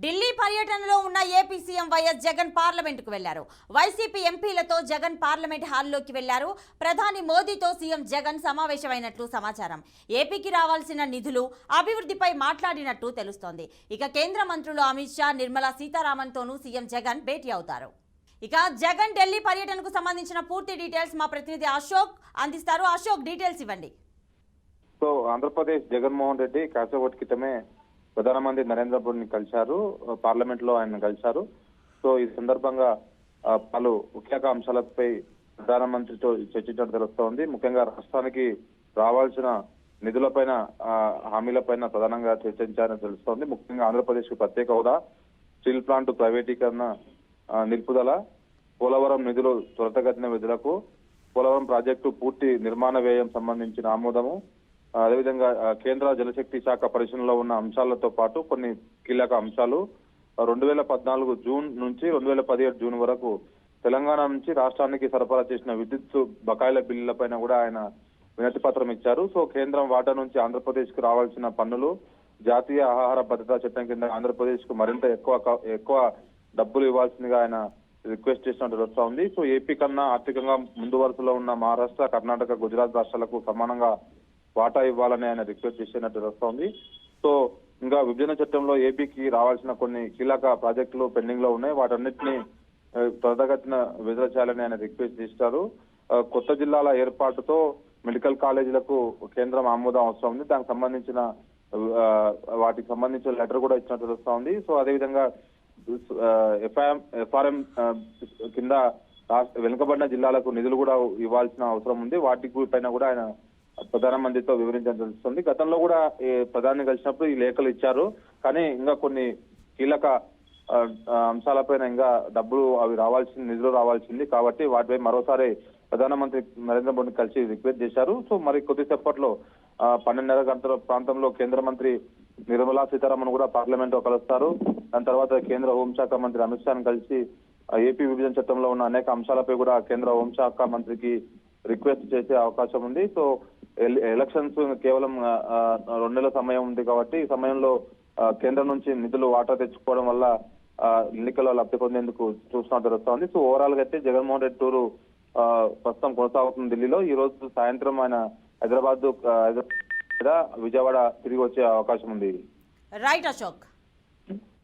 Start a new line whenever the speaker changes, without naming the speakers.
ఢిల్లీ పర్యటనలో ఉన్న AP CM YS Jagan పార్లమెంటుకు వెళ్లారు. వైసీపీ ఎంపీలతో జగన్ పార్లమెంట్ హాల్లోకి వెళ్లారు. ప్రధాని మోదీతో సీఎం జగన్ సమావేశమైనట్లు సమాచారం. ఏపీకి రావాల్సిన నిధులు, అభివృద్ధిపై మాట్లాడినట్టు తెలుస్తోంది. ఇక కేంద్ర మంత్రులు అమిత్ షా, నిర్మలా సీతారామన్తోనూ సీఎం జగన్ భేటీ అవుతారు. ఇక జగన్ ఢిల్లీ పర్యటనకు సంబంధించిన పూర్తి డీటెయిల్స్ మా ప్రతినిధి అశోక్ అందిస్తారు. అశోక్, డీటెయిల్స్ ఇవ్వండి.
సో ఆంధ్రప్రదేశ్ జగన్మోహన్ రెడ్డి కాసేపటి క్రితమే ప్రధానమంత్రి నరేంద్ర మోదీని కలిశారు. పార్లమెంట్ లో ఆయన కలిశారు. సో ఈ సందర్భంగా పలు కీలక అంశాలపై ప్రధానమంత్రితో చర్చించడం తెలుస్తోంది. ముఖ్యంగా రాష్ట్రానికి రావాల్సిన నిధులపైన, హామీలపైన ప్రధానంగా చర్చించారని తెలుస్తోంది. ముఖ్యంగా ఆంధ్రప్రదేశ్ కు ప్రత్యేక హోదా, స్టీల్ ప్లాంట్ ప్రైవేటీకరణ నిలుపుదల, పోలవరం నిధులు త్వరితగతిన విధులకు, పోలవరం ప్రాజెక్టు పూర్తి నిర్మాణ వ్యయం సంబంధించిన ఆమోదము, అదేవిధంగా కేంద్ర జలశక్తి శాఖ పరిశీలనలో ఉన్న అంశాలతో పాటు కొన్ని కీలక అంశాలు 2014 జూన్ నుంచి 2017 జూన్ వరకు తెలంగాణ నుంచి రాష్ట్రానికి సరఫరా చేసిన విద్యుత్ బకాయిల బిల్లులపైన కూడా ఆయన వినతి పత్రం ఇచ్చారు. సో కేంద్రం వాటా నుంచి ఆంధ్రప్రదేశ్ కు రావాల్సిన పన్నులు, జాతీయ ఆహార భద్రతా చట్టం కింద ఆంధ్రప్రదేశ్ కు మరింత ఎక్కువ డబ్బులు ఇవ్వాల్సిందిగా ఆయన రిక్వెస్ట్ చేసినట్టు తెలుస్తా ఉంది. సో ఏపీ కన్నా ఆర్థికంగా ముందు వరుసలో ఉన్న మహారాష్ట్ర, కర్ణాటక, గుజరాత్ రాష్ట్రాలకు సమానంగా వాటా ఇవ్వాలని ఆయన రిక్వెస్ట్ చేసినట్టు తెలుస్తోంది. సో ఇంకా విభజన చట్టంలో ఏపీకి రావాల్సిన కొన్ని కీలక ప్రాజెక్టులు పెండింగ్ లో ఉన్నాయి. వాటన్నిటిని త్వరితగతిన విడుదల చేయాలని ఆయన రిక్వెస్ట్ చేస్తారు. కొత్త జిల్లాల ఏర్పాటుతో మెడికల్ కాలేజీలకు కేంద్రం ఆమోదం అవసరం ఉంది. దానికి సంబంధించిన వాటికి సంబంధించిన లెటర్ కూడా ఇచ్చినట్టు తెలుస్తా ఉంది. సో అదేవిధంగా ఎఫ్ఆర్ఎం కింద వెనుకబడిన జిల్లాలకు నిధులు కూడా ఇవ్వాల్సిన అవసరం ఉంది. వాటి పైన కూడా ఆయన ప్రధానమంత్రితో వివరించడం తెలుస్తుంది. గతంలో కూడా ప్రధాని కలిసినప్పుడు ఈ లేఖలు ఇచ్చారు. కానీ ఇంకా కొన్ని కీలక అంశాలపైన ఇంకా డబ్బులు నిధులు రావాల్సింది. కాబట్టి వాటిపై మరోసారి ప్రధానమంత్రి నరేంద్ర మోదీని కలిసి రిక్వెస్ట్ చేశారు. సో మరి కొద్దిసేపట్లో 12:30 గంటల ప్రాంతంలో కేంద్ర మంత్రి నిర్మలా సీతారామన్ కూడా పార్లమెంట్ లో కలుస్తారు. దాని తర్వాత కేంద్ర హోంశాఖ మంత్రి అమిత్ షాను కలిసి ఏపీ విభజన చట్టంలో ఉన్న అనేక అంశాలపై కూడా కేంద్ర హోంశాఖ మంత్రికి రిక్వెస్ట్ చేసే అవకాశం ఉంది. సో ఎలక్షన్స్ కేవలం 2 నెలల సమయం ఉంది కాబట్టి ఈ సమయంలో కేంద్రం నుంచి నిధులు వాటా తెచ్చుకోవడం వల్ల ఎన్నికల్లో లబ్ధి పొందేందుకు చూస్తున్నట్టు తెలుస్తోంది. సో ఓవరాల్ గా అయితే జగన్మోహన్ రెడ్డి టూరు ప్రస్తుతం కొనసాగుతుంది ఢిల్లీలో. ఈ రోజు సాయంత్రం ఆయన హైదరాబాద్, విజయవాడ తిరిగి వచ్చే అవకాశం ఉంది.
రైట్ అశోక్.